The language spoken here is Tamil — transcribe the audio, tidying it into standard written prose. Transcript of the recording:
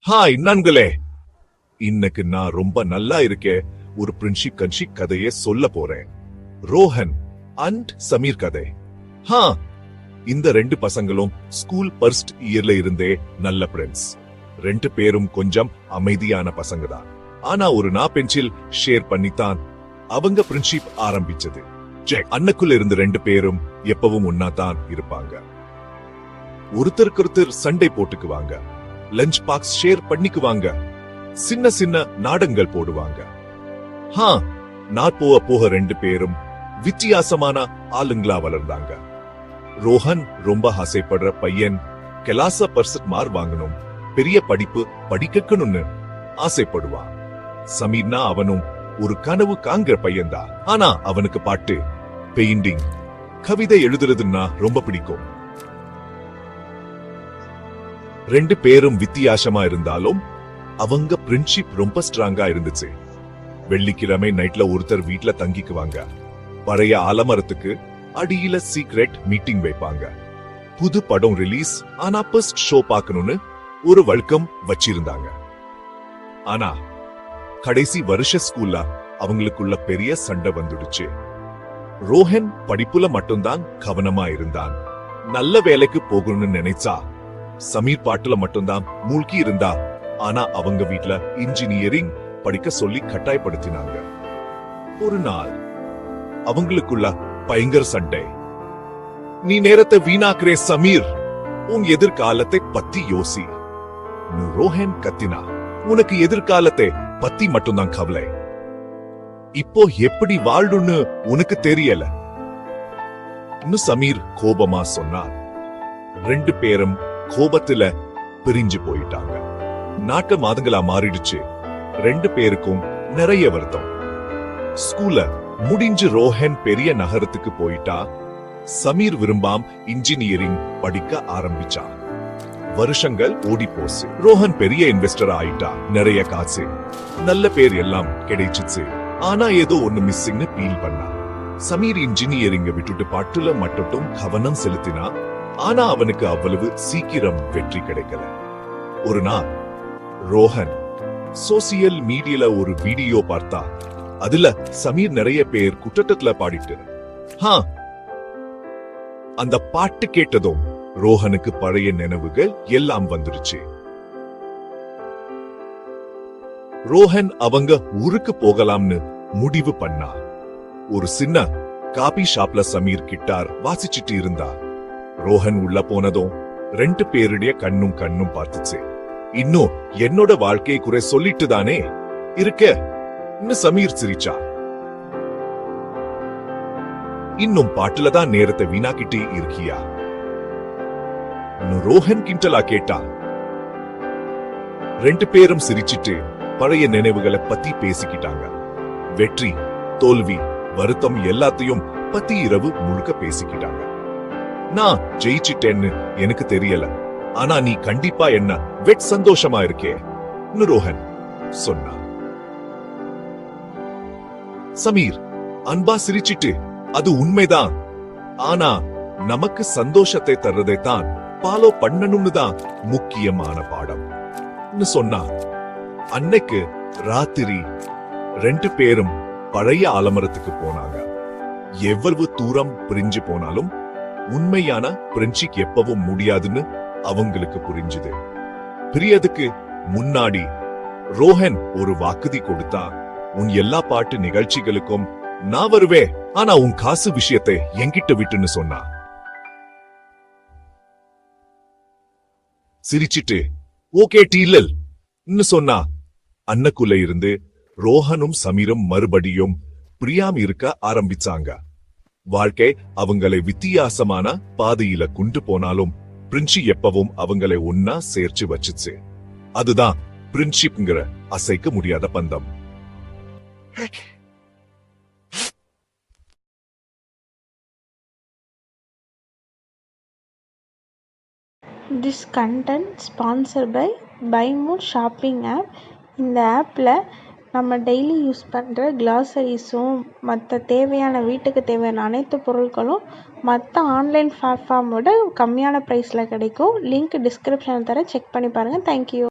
ஹாய் நண்களே, இன்னைக்கு நான் ரொம்ப நல்லா இருக்கேன். ஒரு பிரின்ஷிப் கன்ஷி கதையை சொல்ல போறேன். ரோஹன் அண்ட் சமீர் கதை. இந்த ரெண்டு பசங்களும் ஸ்கூல் ஃபர்ஸ்ட் இயர்ல இருந்தே நல்ல ஃப்ரெண்ட்ஸ். ரெண்டு பேரும் கொஞ்சம் அமைதியான பசங்க தான். ஆனா ஒரு பென்சில் ஷேர் பண்ணித்தான் அவங்க ஃப்ரெண்ட்ஷிப் ஆரம்பிச்சது. அன்னைக்குள்ள இருந்து ரெண்டு பேரும் எப்பவும் ஒன்னாதான் இருப்பாங்க. ஒருத்தருக்கு சண்டை போட்டுக்குவாங்க, லஞ்ச் பாக்ஸ் ஷேர் பண்ணிக்குவாங்க, சின்ன சின்ன நாடங்கள் போடுவாங்க. போக ரெண்டு பேரும் வித்தியாசமான ஆளுங்களா வளர்ந்தாங்க. ரோஹன் ரொம்ப ஆசைப்படுற பையன், கிளாஸ பர்சன்ட் மார்க் வாங்கணும், பெரிய படிப்பு படிக்கணும்னு ஆசைப்படுவான். சமீர்னா அவனும் ஒரு கனவு காங்கிற பையன்தான். ஆனா அவனுக்கு பாட்டு, பெயிண்டிங், கவிதை எழுதுறதுன்னா ரொம்ப பிடிக்கும். ரெண்டு பேரும் வித்தியாசமா இருந்தாலும் அவங்க ஃப்ரெண்ட்ஷிப் ரொம்ப ஸ்ட்ராங்கா இருந்துச்சு. வெள்ளிக்கிழமை நைட்ல ஒருத்தர் வீட்ல தங்கிக்குவாங்க. பழைய ஆலமரத்துக்கு அடியில சீக்ரெட் மீட்டிங் வைப்பாங்க. புது படம் ரிலீஸ் ஆனா ஃபர்ஸ்ட் ஷோ பார்க்கணும்னு ஒரு வழக்கம் வச்சிருந்தாங்க. ஆனா கடைசி வருஷ ஸ்கூல்ல அவங்களுக்குள்ள பெரிய சண்டை வந்துடுச்சு. ரோஹன் படிப்புல மட்டும்தான் கவனமா இருந்தான். நல்ல வேலைக்கு போகணும்னு நினைச்சா. சமீர் பாட்டுல மட்டும்தான் மூழ்கி இருந்தா. ஆனா அவங்க வீட்ல இன்ஜினியரிங் படிக்க சொல்லி கட்டாயப்படுத்தினாங்க. ஒரு நாள் அவங்களுக்குள்ள பயங்கர சண்டை. நீ நேரத்தை வீணாக்குறே சமீர், உன் எதிர்காலத்தை பத்தி யோசி. ரோஹன் கத்தினா, உனக்கு எதிர்காலத்தை பத்தி மட்டும்தான் கவலை, இப்போ எப்படி வாழணும்னு உனக்கு தெரியல. சமீர் கோபமா சொன்னார். ரெண்டு பேரும் கோபத்துல பிரிஞ்சு போயிட்டாங்க. நாட்டு மாதங்களா மாறிடுச்சு. ரெண்டு பேருக்கும் நிறைய வருத்தம். ஸ்கூல்ல முடிஞ்சு ரோஹன் பெரிய நகரத்துக்கு போயிட்டா. சமீர் விரும்பாம் இன்ஜினியரிங் படிக்க ஆரம்பிச்சா. வருஷங்கள் ஓடி போச்சு. ரோஹன் பெரிய இன்வெஸ்டர் ஆயிட்டா. நிறைய காசு, நல்ல பேர் எல்லாம் கிடைச்சிச்சு. ஆனா ஏதோ ஒண்ணு மிஸ்ஸிங்னு ஃபீல் பண்ணா. சமீர் இன்ஜினியரிங்க விட்டுட்டு பாட்டுல மட்டும் கவனம் செலுத்தினா. ஆனா அவனுக்கு அவ்வளவு சீக்கிரம் வெற்றி கிடைக்கல. ஒரு நாள் ரோஹன் சோசியல் மீடியால ஒரு வீடியோ பார்த்தா. அதுல சமீர் நிறைய பேர் குட்டத்துல பாடிட்டு. அந்த பாட்டு கேட்டதும் ரோஹனுக்கு பழைய நினைவுகள் எல்லாம் வந்துருச்சு. ரோஹன் அவங்க ஊருக்கு போகலாம்னு முடிவு பண்ணா. ஒரு சின்ன காபி ஷாப்ல சமீர் கிட்டார் வாசிச்சிட்டு இருந்தா. ரோஹன் உள்ள போனதும் ரெண்டு பேருடைய கண்ணும் பார்த்துச்சு. இன்னும் என்னோட வாழ்க்கை குறை சொல்லிட்டு தானே இருக்க. சமீர் சிரிச்சா. இன்னும் பாட்டுல தான் நேரத்தை வீணாக்கிட்டே இருக்கியா? ரோஹன் கிண்டலா கேட்டா. ரெண்டு பேரும் சிரிச்சிட்டு பழைய நினைவுகளை பத்தி பேசிக்கிட்டாங்க. வெற்றி, தோல்வி, வருத்தம் எல்லாத்தையும் பத்தி இரவு முழுக்க பேசிக்கிட்டாங்க. நான் ஜெயிச்சிட்டேன்னு எனக்கு தெரியல, ஆனா நீ கண்டிப்பா என்ன வெட் சந்தோஷமா இருக்கே ரோஹன் சொன்னா. சமீர் அன்பா சிரிச்சிட்டு, அது உண்மைதான், ஆனா நமக்கு சந்தோஷத்தை தர்றதை தான் ஃபாலோ பண்ணணும்னு தான் முக்கியமான பாடம் சொன்னா. அன்னைக்கு ராத்திரி ரெண்டு பேரும் பழைய ஆலமரத்துக்கு போனாங்க. எவ்வளவு தூரம் பிரிஞ்சு போனாலும் உண்மையான ஃப்ரெண்ட்ஷிப் எப்பவும் முடியாதுன்னு அவங்களுக்கு புரிஞ்சுது. பிரியதுக்கு முன்னாடி ரோஹன் ஒரு வாக்குறுதி கொடுத்தா. உன் எல்லா பாட்டு நிகழ்ச்சிகளுக்கும் நான் வருவேன், ஆனா உன் காசு விஷயத்தை என்கிட்ட விட்டுன்னு சொன்னா. சிரிச்சிட்டு ஓகே டீலல் சொன்னா. அன்னக்குள்ள இருந்து ரோஹனும் சமீரும் மறுபடியும் பிரியாம இருக்க ஆரம்பிச்சாங்க. வாழ்க்கை அவங்களை வித்தியாசமான பாதையில கொண்டு போனாலும் ஃப்ரெண்ட்ஷிப் எப்பவும் அவங்களை ஒன்னா சேர்த்து வச்சுச்சு. அதுதான் ஃப்ரெண்ட்ஷிப்ங்கிற அசைக்க முடியாத பந்தம். This content sponsored by BuyMore shopping app. இந்த ஆப்பில் நம்ம டெய்லி யூஸ் பண்ணுற கிளாசரிஸும் மற்ற தேவையான வீட்டுக்கு தேவையான அனைத்து பொருட்களும் மற்ற ஆன்லைன் பிளாட்ஃபார்மோட கம்மியான ப்ரைஸில் கிடைக்கும். லிங்க் டிஸ்கிரிப்ஷனில் தரேன், செக் பண்ணி பாருங்கள். தேங்க்யூ.